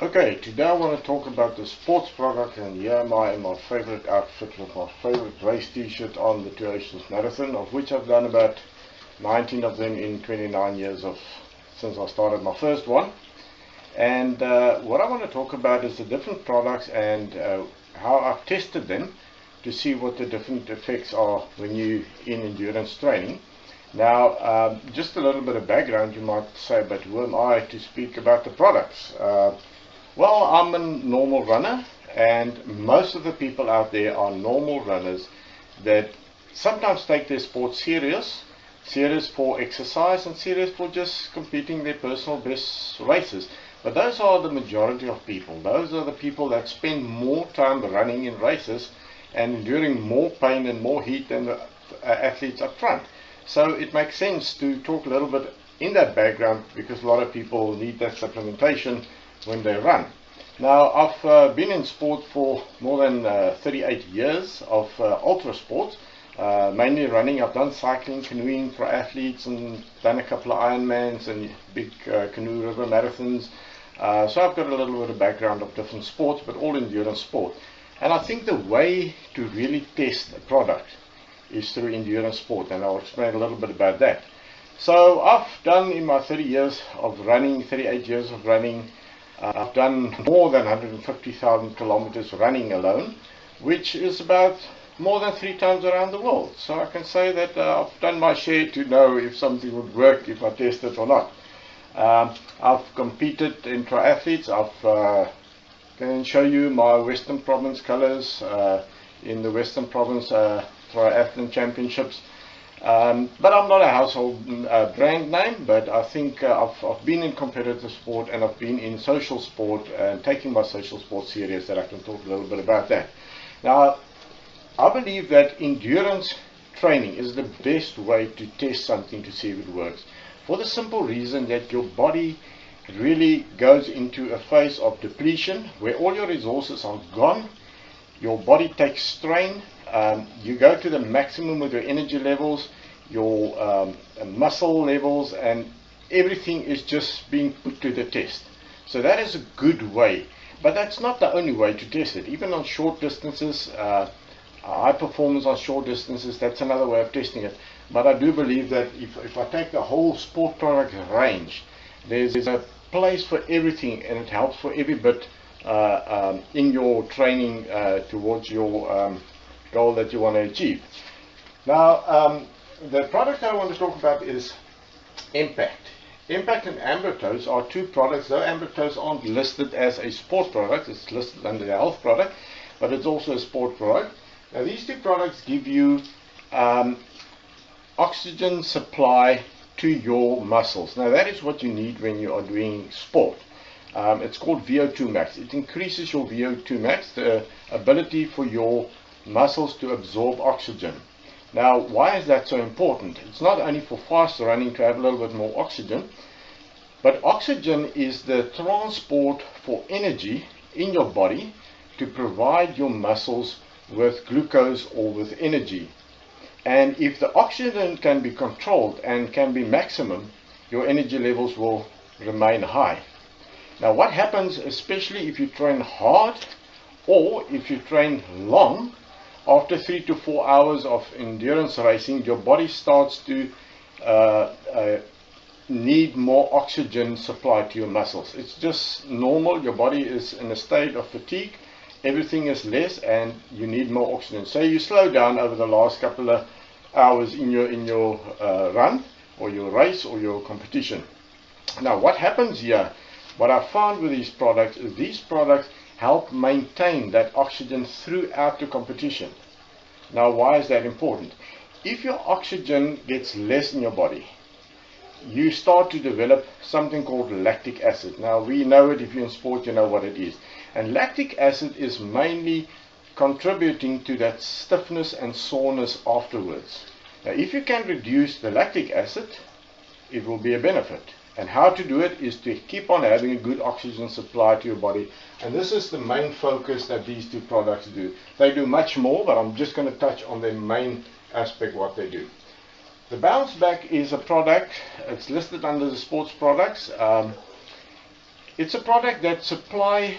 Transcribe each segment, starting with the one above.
Okay, today I want to talk about the sports product, and here am I in my favorite outfit with my favorite race t-shirt on the Two Oceans Marathon, of which I've done about 19 of them in 29 years since I started my first one. And what I want to talk about is the different products and how I've tested them to see what the different effects are when you're in endurance training. Now, just a little bit of background, you might say, but who am I to speak about the products? Well, I'm a normal runner, and most of the people out there are normal runners that sometimes take their sport serious for exercise and serious for just competing their personal best races. But those are the majority of people. Those are the people that spend more time running in races and enduring more pain and more heat than the athletes up front. So it makes sense to talk a little bit in that background, because a lot of people need that supplementation when they run. Now, I've been in sport for more than 38 years of ultra sports, mainly running. I've done cycling, canoeing for athletes, and done a couple of Ironmans and big canoe river marathons. So I've got a little bit of background of different sports, but all endurance sport. And I think the way to really test a product is through endurance sport, and I'll explain a little bit about that. So I've done, in my 38 years of running, I've done more than 150,000 kilometers running alone, which is about more than 3 times around the world. So I can say that I've done my share to know if something would work, if I test it or not. I've competed in triathletes. I can show you my Western Province colors in the Western Province Triathlon Championships. But I'm not a household brand name, but I think I've been in competitive sport, and I've been in social sport and taking my social sport serious, that I can talk a little bit about that. Now, I believe that endurance training is the best way to test something to see if it works, for the simple reason that your body really goes into a phase of depletion where all your resources are gone. Your body takes strain. You go to the maximum with your energy levels, your muscle levels, and everything is just being put to the test. So that is a good way, but that's not the only way to test it. Even on short distances, high performance on short distances, that's another way of testing it. But I do believe that if I take the whole sport product range, there's a place for everything, and it helps for every bit in your training towards your goal that you want to achieve. Now, the product I want to talk about is Impact. Impact and Ambertose are two products, though Ambertose aren't listed as a sport product. It's listed under the health product, but it's also a sport product. Now, these two products give you oxygen supply to your muscles. Now, that is what you need when you are doing sport. It's called VO2 max. It increases your VO2 max, the ability for your muscles to absorb oxygen. Now, why is that so important? It's not only for fast running to have a little bit more oxygen, but oxygen is the transport for energy in your body to provide your muscles with glucose or with energy. And if the oxygen can be controlled and can be maximum, your energy levels will remain high. Now, what happens, especially if you train hard or if you train long, after 3 to 4 hours of endurance racing, your body starts to need more oxygen supply to your muscles. It's just normal. Your body is in a state of fatigue. Everything is less, and you need more oxygen. So you slow down over the last couple of hours in your run or your race or your competition. Now, what happens here? What I found with these products is these products help maintain that oxygen throughout the competition. Now, why is that important? If your oxygen gets less in your body, you start to develop something called lactic acid. Now, we know it. If you're in sport, you know what it is. And lactic acid is mainly contributing to that stiffness and soreness afterwards. Now, if you can reduce the lactic acid, it will be a benefit. And how to do it is to keep on having a good oxygen supply to your body. And this is the main focus that these two products do. They do much more, but I'm just going to touch on the main aspect what they do. The Bounce Back is a product. It's listed under the sports products. It's a product that supply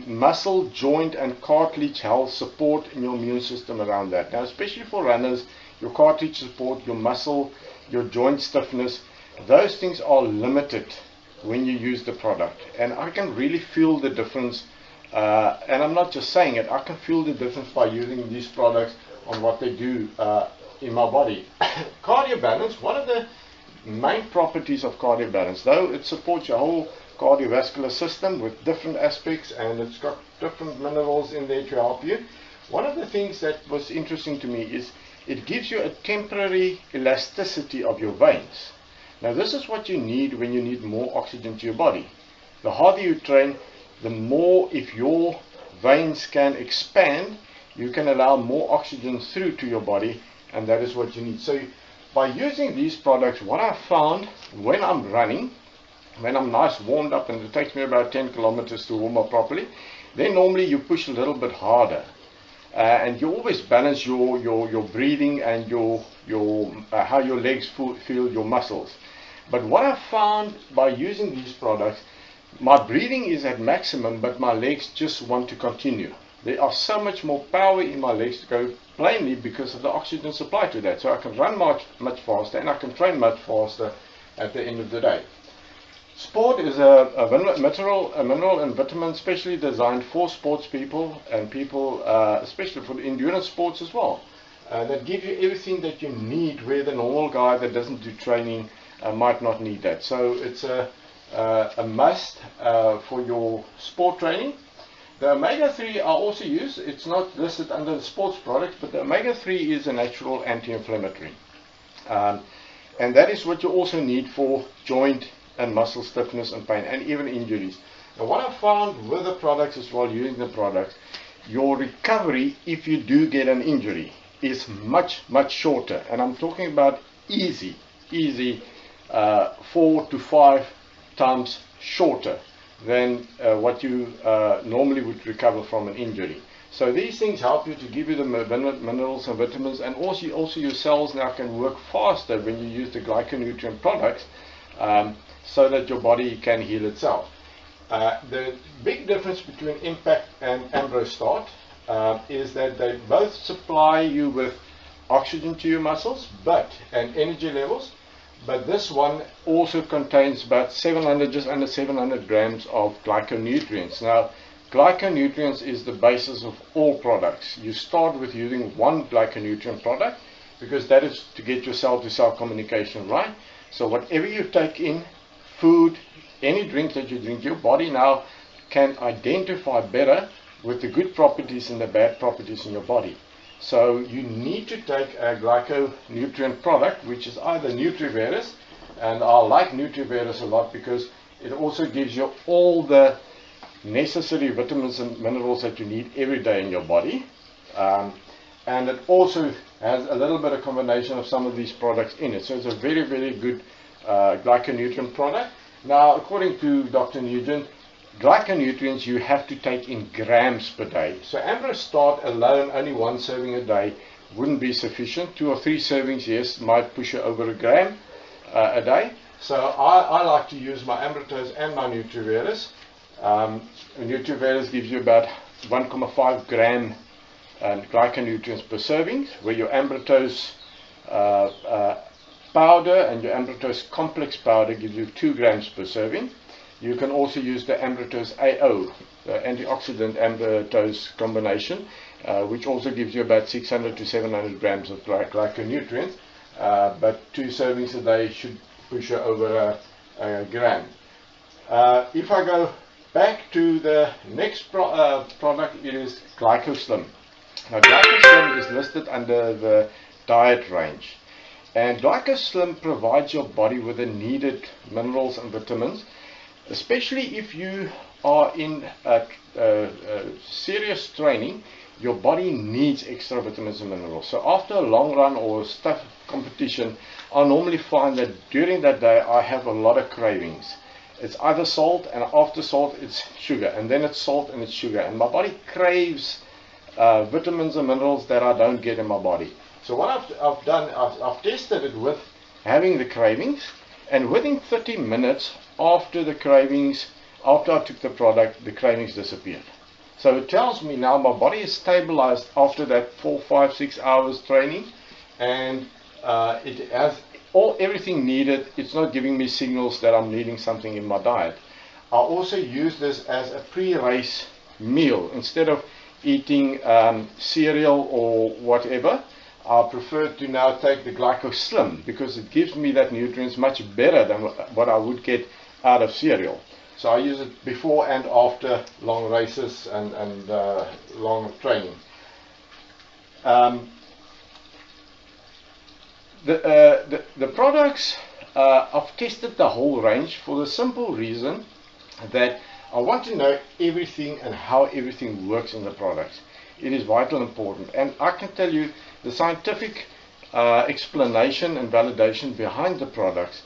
muscle, joint and cartilage health support in your immune system around that. Now especially for runners, your cartilage support, your muscle, your joint stiffness, those things are limited when you use the product. And I can really feel the difference, and I'm not just saying it, I can feel the difference by using these products on what they do in my body. Cardio Balance, one of the main properties of Cardio Balance, though it supports your whole cardiovascular system with different aspects, and it's got different minerals in there to help you. One of the things that was interesting to me is it gives you a temporary elasticity of your veins. Now this is what you need when you need more oxygen to your body. The harder you train, the more, if your veins can expand, you can allow more oxygen through to your body, and that is what you need. So by using these products, what I found when I'm running, when I'm nice warmed up, and it takes me about 10 kilometers to warm up properly, then normally you push a little bit harder, and you always balance your breathing and your how your legs feel your muscles. But what I found by using these products, my breathing is at maximum, but my legs just want to continue. There are so much more power in my legs to go, plainly because of the oxygen supply to that. So I can run much faster, and I can train much faster at the end of the day. Sport is a mineral and vitamin specially designed for sports people and people, especially for endurance sports as well, that give you everything that you need, where the normal guy that doesn't do training might not need that. So it's a must for your sport training. The omega-3 are also used. It's not listed under the sports products, but the omega-3 is a natural anti-inflammatory, and that is what you also need for joint and muscle stiffness and pain, and even injuries. And what I found with the products as well, using the products, your recovery, if you do get an injury, is much shorter. And I'm talking about easy 4 to 5 times shorter than what you normally would recover from an injury. So these things help you to give you the minerals and vitamins, and also your cells now can work faster when you use the glyconutrient products, so that your body can heal itself. The big difference between Impact and AmbroStart is that they both supply you with oxygen to your muscles and energy levels, but this one also contains about just under 700 grams of glyconutrients. Now, glyconutrients is the basis of all products. You start with using one glyconutrient product because that is to get your cell-to-cell communication right. So whatever you take in, food, any drink that you drink, your body now can identify better with the good properties and the bad properties in your body. So you need to take a glyconutrient product, which is either Nutriverus, and I like Nutriverus a lot because it also gives you all the necessary vitamins and minerals that you need every day in your body. And it also has a little bit of combination of some of these products in it. So it's a very good glyconutrient product. Now, according to Dr. Nugent, glyconutrients you have to take in grams per day. So AmbroStart alone, only one serving a day, wouldn't be sufficient. 2 or 3 servings, yes, might push you over a gram a day. So I like to use my Ambrotose and my Nutriverus. Nutriverus gives you about 1.5 gram glyconutrients per serving, where your Ambrotose powder and your Ambrotose complex powder gives you 2 grams per serving. You can also use the Ambrotose AO, the antioxidant Ambrotose combination, which also gives you about 600 to 700 grams of glyconutrients, but 2 servings a day should push you over a gram. If I go back to the next product, it is GlycoSlim. Now, GlycoSlim is listed under the diet range, and GlycoSlim provides your body with the needed minerals and vitamins, especially if you are in serious training. Your body needs extra vitamins and minerals. So after a long run or tough competition, I normally find that during that day I have a lot of cravings. It's either salt, and after salt it's sugar, and then it's salt and it's sugar, and my body craves vitamins and minerals that I don't get in my body. So what I've done, I've tested it with having the cravings, and within 30 minutes after the cravings, after I took the product, the cravings disappeared. So it tells me now my body is stabilized after that 4, 5, 6 hours training, and it has everything needed. It's not giving me signals that I'm needing something in my diet. I also use this as a pre-race meal. Instead of eating cereal or whatever, I prefer to now take the GlycoSlim, because it gives me that nutrients much better than what I would get out of cereal. So I use it before and after long races and long training. The products, I've tested the whole range for the simple reason that I want to know everything and how everything works in the products. It is vital important, and I can tell you the scientific explanation and validation behind the products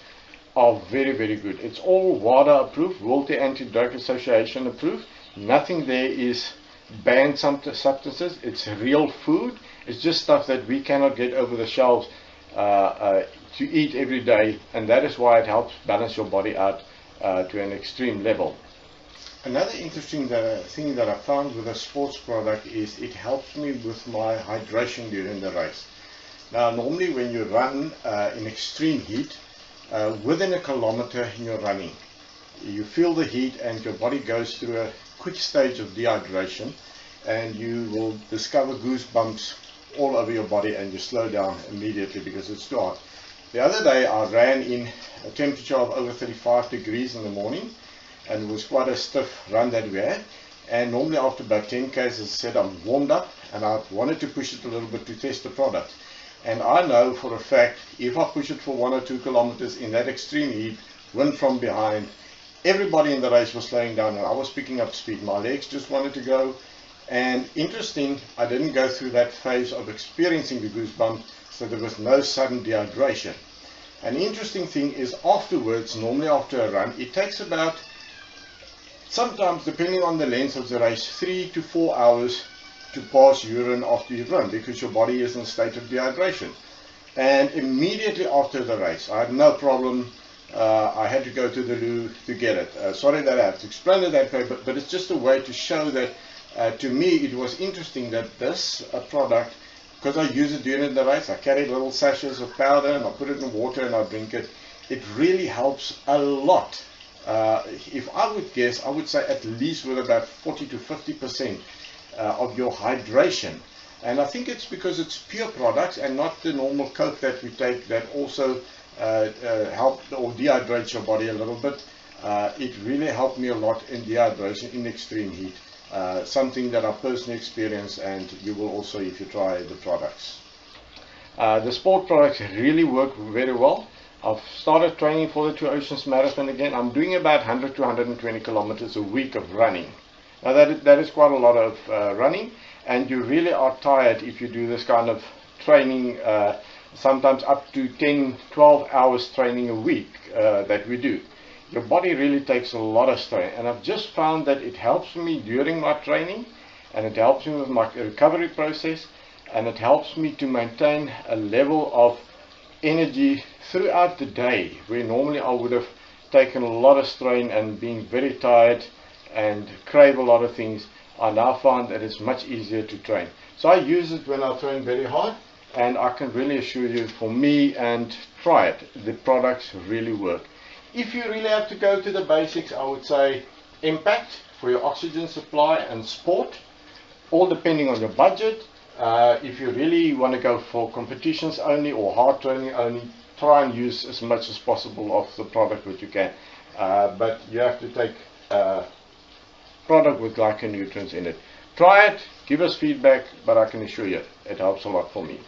are very, very good. It's all WADA approved, World Anti-Drug Association approved. Nothing there is banned substances. It's real food. It's just stuff that we cannot get over the shelves to eat every day, and that is why it helps balance your body out to an extreme level. Another interesting thing that I found with a sports product is it helps me with my hydration during the race. Now normally when you run in extreme heat, within a kilometer in your running, you feel the heat and your body goes through a quick stage of dehydration, and you will discover goosebumps all over your body, and you slow down immediately because it's too hot. The other day I ran in a temperature of over 35 degrees in the morning, and it was quite a stiff run that we had, and normally after about 10 k's, as I said, I'm warmed up and I wanted to push it a little bit to test the product. And I know for a fact, if I push it for 1 or 2 kilometers in that extreme heat, wind from behind, everybody in the race was slowing down and I was picking up speed. My legs just wanted to go. And interesting, I didn't go through that phase of experiencing the goosebumps, so there was no sudden dehydration. An interesting thing is afterwards, normally after a run, it takes about, sometimes depending on the length of the race, 3 to 4 hours to pass urine after you've run, because your body is in a state of dehydration. And immediately after the race, I had no problem. I had to go to the loo to get it. Sorry that I have to explain it that way, but it's just a way to show that to me it was interesting that this product, because I use it during the race, I carry little sachets of powder and I put it in water and I drink it. It really helps a lot. If I would guess, I would say at least with about 40 to 50% of your hydration. And I think it's because it's pure products and not the normal Coke that we take that also help or dehydrates your body a little bit. It really helped me a lot in dehydration in extreme heat. Something that I personally experienced, and you will also if you try the products. The sport products really work very well. I've started training for the Two Oceans Marathon again. I'm doing about 100 to 120 kilometers a week of running. Now that is quite a lot of running, and you really are tired if you do this kind of training, sometimes up to 10, 12 hours training a week that we do. Your body really takes a lot of strain, and I've just found that it helps me during my training, and it helps me with my recovery process, and it helps me to maintain a level of energy throughout the day, where normally I would have taken a lot of strain and been very tired and crave a lot of things. I now find that it's much easier to train. So I use it when I train very hard, and I can really assure you, for me, and try it, the products really work. If you really have to go to the basics, I would say Impact for your oxygen supply and sport, all depending on your budget. If you really want to go for competitions only or hard training only, try and use as much as possible of the product that you can. But you have to take product with glyconutrients in it. Try it, give us feedback, but I can assure you it helps a lot for me.